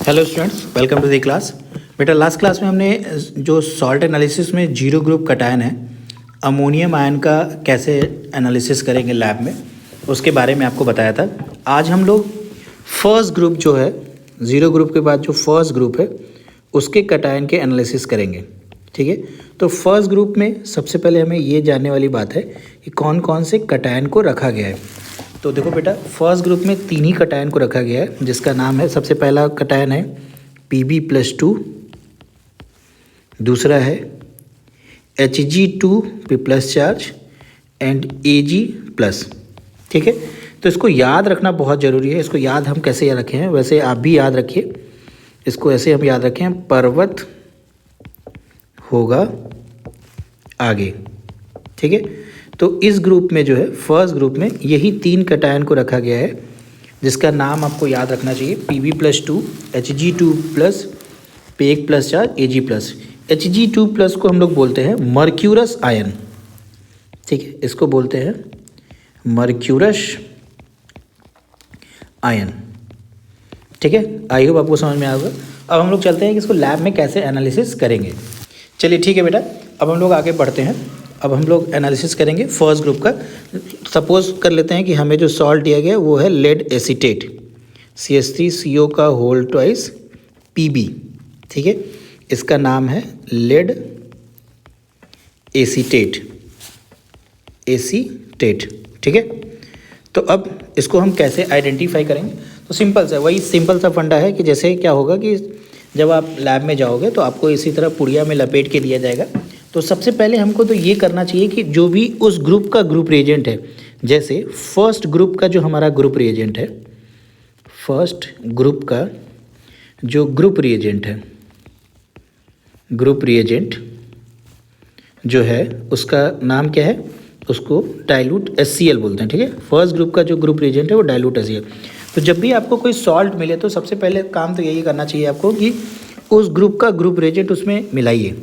Hello students, welcome to the class. बेटा last class में हमने जो सॉल्ट एनालिसिस में जीरो ग्रुप कटायन है अमोनियम आयन का कैसे एनालिसिस करेंगे लैब में, उसके बारे में आपको बताया था। आज हम लोग फर्स्ट ग्रुप जो है, ज़ीरो ग्रुप के बाद जो फर्स्ट ग्रुप है उसके कटायन के एनालिसिस करेंगे। ठीक है, तो फर्स्ट ग्रुप में सबसे पहले हमें ये जानने वाली बात है कि कौन कौन से कटायन को रखा गया है। तो देखो बेटा, फर्स्ट ग्रुप में 3 ही कटायन को रखा गया है, जिसका नाम है, सबसे पहला कटायन है Pb+2, दूसरा है Hg2 plus charge and Ag+। ठीक है, तो इसको याद रखना बहुत ज़रूरी है। इसको याद हम कैसे याद रखे हैं, वैसे आप भी याद रखिए। इसको ऐसे हम याद रखें, पर्वत होगा आगे। ठीक है, तो इस ग्रुप में जो है, फर्स्ट ग्रुप में यही 3 कटायन को रखा गया है, जिसका नाम आपको याद रखना चाहिए। Pb+2, Hg2 plus, Peg plus charge, Ag+। Hg2 plus को हम लोग बोलते हैं मर्क्यूरस आयन। ठीक है, इसको बोलते हैं मर्क्यूरस आयन। ठीक है, आई होप आपको समझ में आएगा। अब हम लोग चलते हैं कि इसको लैब में कैसे एनालिसिस करेंगे। चलिए ठीक है बेटा, अब हम लोग आगे बढ़ते हैं। अब हम लोग एनालिसिस करेंगे फर्स्ट ग्रुप का। सपोज कर लेते हैं कि हमें जो सॉल्ट दिया गया है वो है लेड एसीटेट, CH3CO का होल ट्वाइस Pb। ठीक है, इसका नाम है लेड एसीटेट। ठीक है, तो अब इसको हम कैसे आइडेंटिफाई करेंगे। तो सिंपल सा, वही सिंपल सा फंडा है कि जैसे क्या होगा कि जब आप लैब में जाओगे तो आपको इसी तरह पुड़िया में लपेट के दिया जाएगा। तो सबसे पहले हमको तो ये करना चाहिए कि जो भी उस ग्रुप का ग्रुप रिएजेंट है, जैसे फर्स्ट ग्रुप का जो हमारा ग्रुप रिएजेंट है, फर्स्ट ग्रुप का जो ग्रुप रिएजेंट है, ग्रुप रिएजेंट जो है उसका नाम क्या है, उसको डाइल्यूट HCl बोलते हैं। ठीक है, फर्स्ट ग्रुप का जो ग्रुप रिएजेंट है वो डाइल्यूट HCl। तो जब भी आपको कोई सॉल्ट मिले तो सबसे पहले काम तो यही करना चाहिए आपको कि उस ग्रुप का ग्रुप रिएजेंट उसमें मिलाइए।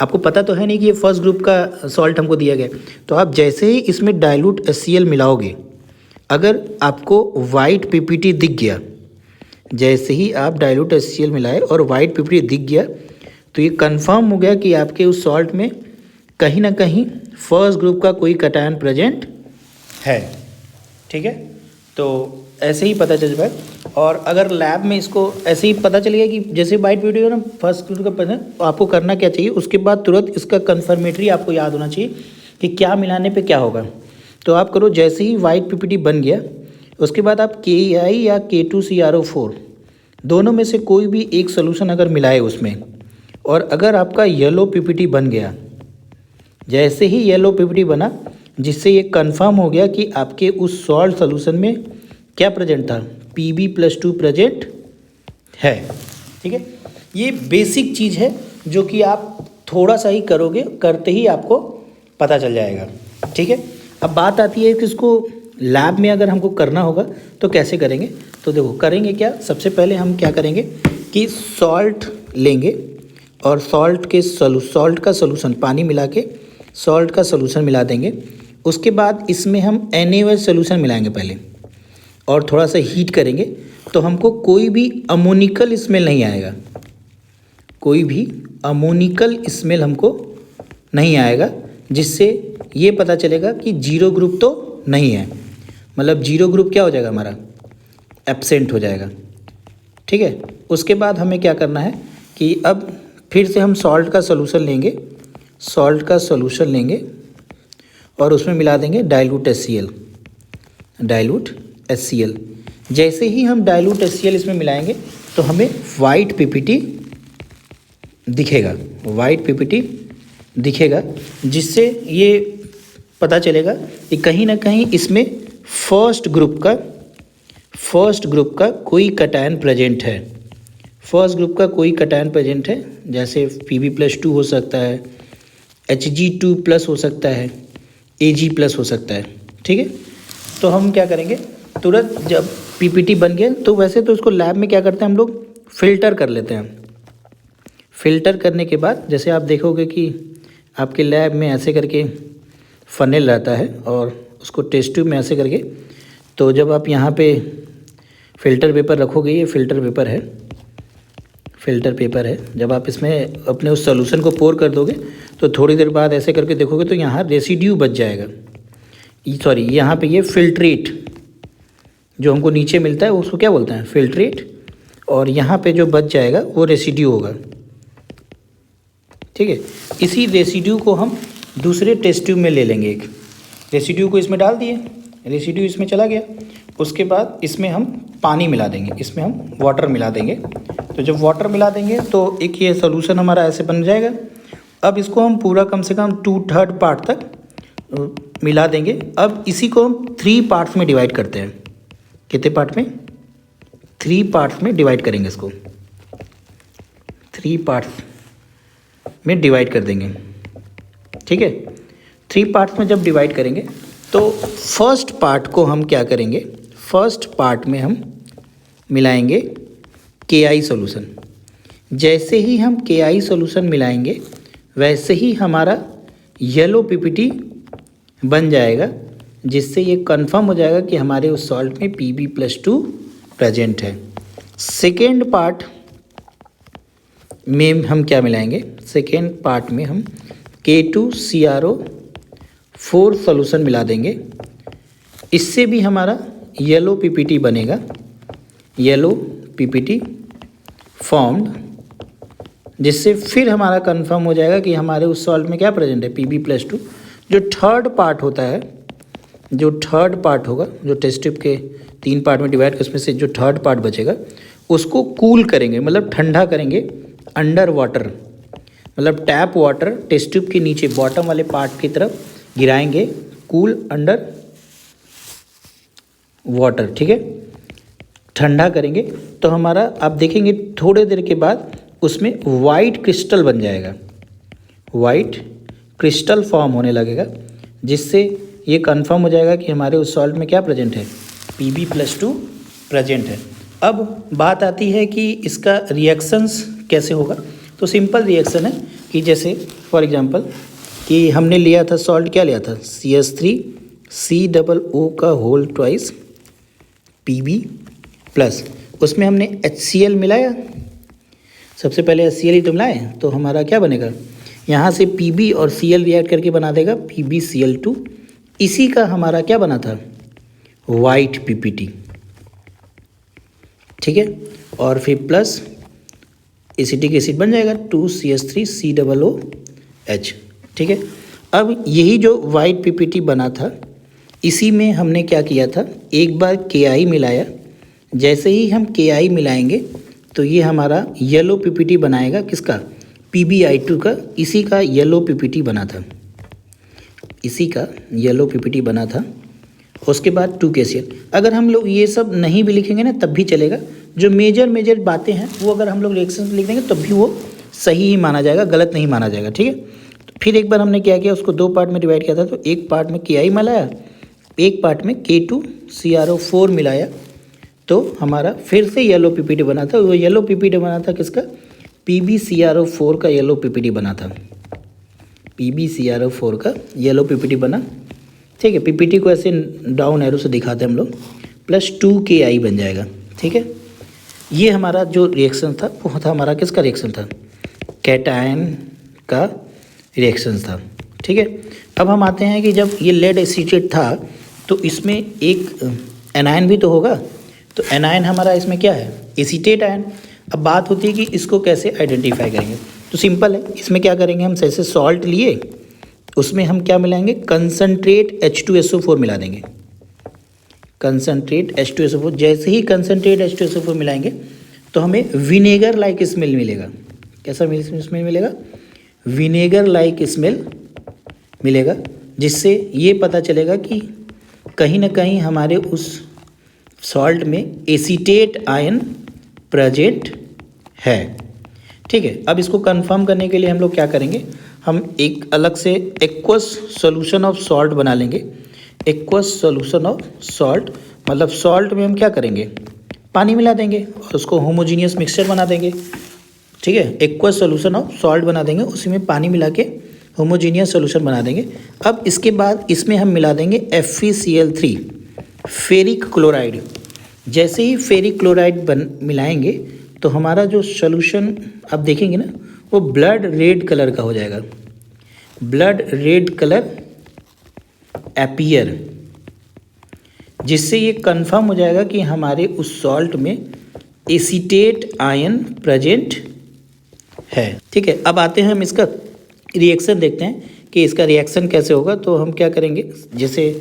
आपको पता तो है नहीं कि ये फर्स्ट ग्रुप का सॉल्ट हमको दिया गया, तो आप जैसे ही इसमें डाइल्यूट HCl मिलाओगे, अगर आपको वाइट PPT दिख गया, जैसे ही आप डाइल्यूट HCl मिलाए और वाइट PPT दिख गया, तो ये कंफर्म हो गया कि आपके उस सॉल्ट में कहीं ना कहीं फर्स्ट ग्रुप का कोई कटायन प्रेजेंट है। ठीक है, तो ऐसे ही पता चल जाए। और अगर लैब में इसको ऐसे ही पता चलेगा कि जैसे वाइट वीडियो ना फर्स्ट ग्रुप का प्रेजेंट, तो आपको करना क्या चाहिए, उसके बाद तुरंत इसका कन्फर्मेटरी आपको याद होना चाहिए कि क्या मिलाने पे क्या होगा। तो आप करो, जैसे ही वाइट PPT बन गया उसके बाद आप KI या K2CrO4 दोनों में से कोई भी एक सोल्यूशन अगर मिलाए उसमें, और अगर आपका येलो PPT बन गया, जैसे ही येलो PPT बना, जिससे ये कंफर्म हो गया कि आपके उस सॉल्ट सोल्यूशन में क्या प्रेजेंट था, Pb+2 प्रेजेंट है। ठीक है, ये बेसिक चीज़ है जो कि आप थोड़ा सा ही करोगे, करते ही आपको पता चल जाएगा। ठीक है, अब बात आती है कि इसको लैब में अगर हमको करना होगा तो कैसे करेंगे। तो देखो करेंगे क्या, सबसे पहले हम क्या करेंगे कि सॉल्ट लेंगे और सॉल्ट का सोल्यूशन, पानी मिला के सॉल्ट का सोल्यूशन मिला देंगे। उसके बाद इसमें हम NaOH सोल्यूशन मिलाएंगे पहले और थोड़ा सा हीट करेंगे, तो हमको कोई भी अमोनिकल स्मेल नहीं आएगा, कोई भी अमोनिकल स्मेल हमको नहीं आएगा, जिससे ये पता चलेगा कि जीरो ग्रुप तो नहीं है। मतलब जीरो ग्रुप क्या हो जाएगा, हमारा एब्सेंट हो जाएगा। ठीक है, उसके बाद हमें क्या करना है कि अब फिर से हम सॉल्ट का सोल्यूशन लेंगे, सॉल्ट का सोल्यूशन लेंगे और उसमें मिला देंगे डाइल्यूट HCl। जैसे ही हम डाइल्यूट HCl इसमें मिलाएंगे तो हमें वाइट PPT दिखेगा, जिससे ये पता चलेगा कि कहीं ना कहीं इसमें फर्स्ट ग्रुप का कोई कटायन प्रेजेंट है। फर्स्ट ग्रुप का कोई कटायन प्रेजेंट है, जैसे Pb+2 हो सकता है, Hg2 प्लस हो सकता है, Ag+ हो सकता है। ठीक है, तो हम क्या करेंगे, तुरंत जब PPT बन गया, तो वैसे तो इसको लैब में क्या करते हैं हम लोग, फ़िल्टर कर लेते हैं। फ़िल्टर करने के बाद जैसे आप देखोगे कि आपके लैब में ऐसे करके फनेल रहता है और उसको टेस्ट ट्यूब में ऐसे करके, तो जब आप यहाँ पे फ़िल्टर पेपर रखोगे, ये फ़िल्टर पेपर है, फ़िल्टर पेपर है। जब आप इसमें अपने उस सॉल्यूशन को पोर कर दोगे तो थोड़ी देर बाद ऐसे करके देखोगे तो यहाँ रेसिड्यू बच जाएगा। सॉरी, यहाँ पे ये फिल्ट्रेट जो हमको नीचे मिलता है उसको क्या बोलते हैं, फिल्ट्रेट। और यहाँ पे जो बच जाएगा वो रेसिड्यू होगा। ठीक है, इसी रेसिड्यू को हम दूसरे टेस्ट ट्यूब में ले लेंगे। एक रेसिड्यू को इसमें डाल दिए, रेसिड्यू इसमें चला गया। उसके बाद इसमें हम पानी मिला देंगे, इसमें हम वाटर मिला देंगे। तो जब वाटर मिला देंगे तो एक ये सोल्यूशन हमारा ऐसे बन जाएगा। अब इसको हम पूरा कम से कम 2/3 पार्ट तक मिला देंगे। अब इसी को हम 3 पार्ट्स में डिवाइड करते हैं। कितने पार्ट में? 3 पार्ट्स में डिवाइड करेंगे इसको, 3 पार्ट्स में डिवाइड कर देंगे। ठीक है, 3 पार्ट्स में जब डिवाइड करेंगे तो फर्स्ट पार्ट को हम क्या करेंगे, फर्स्ट पार्ट में हम मिलाएंगे KI सॉल्यूशन। जैसे ही हम KI सॉल्यूशन मिलाएंगे वैसे ही हमारा येलो PPT बन जाएगा, जिससे ये कंफर्म हो जाएगा कि हमारे उस सॉल्ट में Pb+2 प्रेजेंट है। सेकेंड पार्ट में हम क्या मिलाएंगे, सेकेंड पार्ट में हम K2CrO4 सॉल्यूशन मिला देंगे। इससे भी हमारा येलो PPT बनेगा, येलो PPT फॉर्म्ड, जिससे फिर हमारा कंफर्म हो जाएगा कि हमारे उस सॉल्ट में क्या प्रेजेंट है, Pb+2। जो थर्ड पार्ट होता है, जो थर्ड पार्ट होगा, जो टेस्ट ट्यूब के 3 पार्ट में डिवाइड कर उसमें से जो थर्ड पार्ट बचेगा उसको कूल करेंगे, मतलब ठंडा करेंगे अंडर वाटर, मतलब टैप वाटर टेस्ट ट्यूब के नीचे बॉटम वाले पार्ट की तरफ गिराएंगे, कूल अंडर वाटर। ठीक है, ठंडा करेंगे तो हमारा आप देखेंगे थोड़े देर के बाद उसमें वाइट क्रिस्टल बन जाएगा, वाइट क्रिस्टल फॉर्म होने लगेगा, जिससे ये कंफर्म हो जाएगा कि हमारे उस सॉल्ट में क्या प्रेजेंट है, Pb+2 प्रेजेंट है। अब बात आती है कि इसका रिएक्शंस कैसे होगा। तो सिंपल रिएक्शन है कि जैसे फॉर एग्जांपल कि हमने लिया था सॉल्ट, क्या लिया था, CH3COO का होल ट्वाइस Pb प्लस उसमें हमने HCl मिलाया। सबसे पहले HCl ही तो मिलाए, तो हमारा क्या बनेगा, यहाँ से Pb और Cl रिएक्ट करके बना देगा PbCl2। इसी का हमारा क्या बना था, वाइट PPT। ठीक है, और फिर प्लस एसिटिक एसिड बन जाएगा 2CH3COOH। ठीक है, अब यही जो वाइट PPT बना था इसी में हमने क्या किया था, एक बार KI मिलाया। जैसे ही हम KI मिलाएंगे तो ये हमारा येलो PPT बनाएगा, किसका, PbI2 का। इसी का येलो PPT बना था, इसी का येलो PPT बना था। उसके बाद 2KCl। अगर हम लोग ये सब नहीं भी लिखेंगे ना तब भी चलेगा, जो मेजर बातें हैं वो अगर हम लोग रिएक्शन लिख देंगे तब भी वो सही ही माना जाएगा, गलत नहीं माना जाएगा। ठीक है, तो फिर एक बार हमने क्या किया, उसको 2 पार्ट में डिवाइड किया था। तो एक पार्ट में KI मिलाया, एक पार्ट में K2CrO4 मिलाया, तो हमारा फिर से येलो PPT बना था। वो येलो PPT बना था किसका, PbCrO4 का येलो PPT बना था, PbCrO4 का येलो PPT बना। ठीक है, PPT को ऐसे डाउन एरो से दिखाते हैं हम लोग, प्लस 2KI बन जाएगा। ठीक है, ये हमारा जो रिएक्शन था वो था हमारा किसका रिएक्शन था, कैटायन का रिएक्शन था। ठीक है, अब हम आते हैं कि जब ये लेड एसीटेट था तो इसमें एक एनायन भी तो होगा, तो एनायन हमारा इसमें क्या है, एसीटेट आयन। अब बात होती है कि इसको कैसे आइडेंटिफाई करेंगे। तो सिंपल है, इसमें क्या करेंगे, हम जैसे सॉल्ट लिए उसमें हम क्या मिलाएंगे, कंसनट्रेट H2SO4 मिला देंगे, कंसनट्रेट H2SO4। जैसे ही कंसनट्रेट H2SO4 मिलाएंगे तो हमें विनेगर लाइक स्मेल मिलेगा। कैसा स्मेल मिलेगा, विनेगर लाइक स्मेल मिलेगा, जिससे ये पता चलेगा कि कहीं ना कहीं हमारे उस सॉल्ट में एसीटेट आयन प्रेजेंट है। ठीक है, अब इसको कंफर्म करने के लिए हम लोग क्या करेंगे, हम एक अलग से एक्वस सॉल्यूशन ऑफ सॉल्ट बना लेंगे। एक्वस सॉल्यूशन ऑफ सॉल्ट मतलब सॉल्ट में हम क्या करेंगे, पानी मिला देंगे और उसको होमोजीनियस मिक्सचर बना देंगे। ठीक है, एक्वस सॉल्यूशन ऑफ सॉल्ट बना देंगे, उसी में पानी मिला के होमोजीनियस सॉल्यूशन बना देंगे। अब इसके बाद इसमें हम मिला देंगे FeCl3 फेरिक क्लोराइड। जैसे ही फेरिक क्लोराइड मिलाएंगे तो हमारा जो सोल्यूशन आप देखेंगे ना वो ब्लड रेड कलर का हो जाएगा, ब्लड रेड कलर अपीयर, जिससे ये कंफर्म हो जाएगा कि हमारे उस सॉल्ट में एसीटेट आयन प्रेजेंट है। ठीक है, अब आते हैं हम इसका रिएक्शन देखते हैं कि इसका रिएक्शन कैसे होगा। तो हम क्या करेंगे, जैसे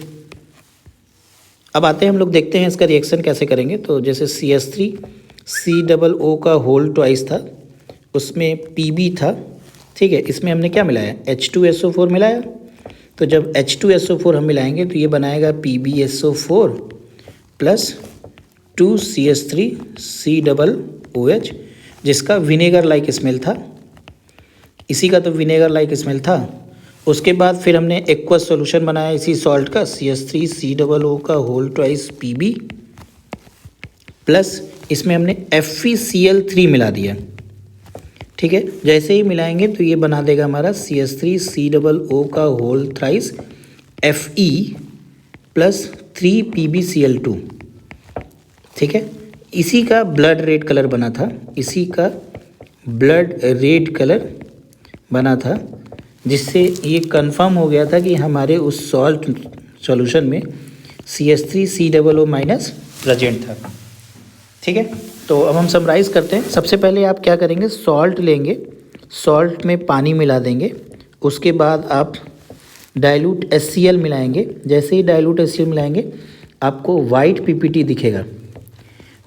अब आते हैं हम लोग देखते हैं इसका रिएक्शन कैसे करेंगे। तो जैसे CH3COO का होल ट्वाइस था, उसमें Pb था। ठीक है, इसमें हमने क्या मिलाया, H2SO4 मिलाया। तो जब H2SO4 हम मिलाएंगे तो ये बनाएगा PbSO4 प्लस 2CH3COOH, जिसका विनेगर लाइक स्मेल था। इसी का तो विनेगर लाइक स्मेल था। उसके बाद फिर हमने एक्वस सॉल्यूशन बनाया इसी सॉल्ट का, CH3COO का होल ट्वाइस Pb प्लस इसमें हमने FeCl3 मिला दिया। ठीक है, जैसे ही मिलाएंगे तो ये बना देगा हमारा CH3COO का whole thrice Fe plus 3PbCl2। ठीक है, इसी का ब्लड रेड कलर बना था, इसी का ब्लड रेड कलर बना था, जिससे ये कंफर्म हो गया था कि हमारे उस सॉल्ट सॉल्यूशन में CH3COO माइनस प्रेजेंट था। ठीक है, तो अब हम समराइज़ करते हैं। सबसे पहले आप क्या करेंगे, सॉल्ट लेंगे, सॉल्ट में पानी मिला देंगे, उसके बाद आप डाइल्यूट HCl मिलाएंगे। जैसे ही डाइल्यूट HCl मिलाएंगे आपको वाइट PPT दिखेगा।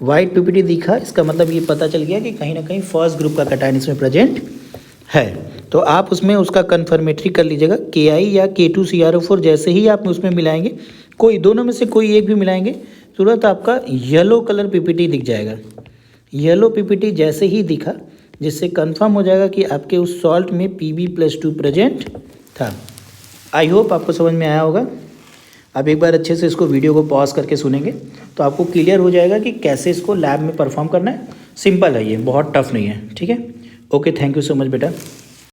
वाइट PPT दिखा, इसका मतलब ये पता चल गया कि कहीं ना कहीं फर्स्ट ग्रुप का कैटायन इसमें प्रेजेंट है। तो आप उसमें उसका कन्फर्मेटरी कर लीजिएगा, Ki या K2CrO4 जैसे ही आप उसमें मिलाएंगे, कोई दोनों में से कोई एक भी मिलाएंगे, तुरंत आपका येलो कलर PPT दिख जाएगा। येलो PPT जैसे ही दिखा, जिससे कंफर्म हो जाएगा कि आपके उस सॉल्ट में Pb+2 प्रेजेंट था। आई होप आपको समझ में आया होगा। आप एक बार अच्छे से इसको वीडियो को पॉज करके सुनेंगे तो आपको क्लियर हो जाएगा कि कैसे इसको लैब में परफॉर्म करना है। सिंपल है, ये बहुत टफ नहीं है। ठीक है, okay, thank you so much बेटा।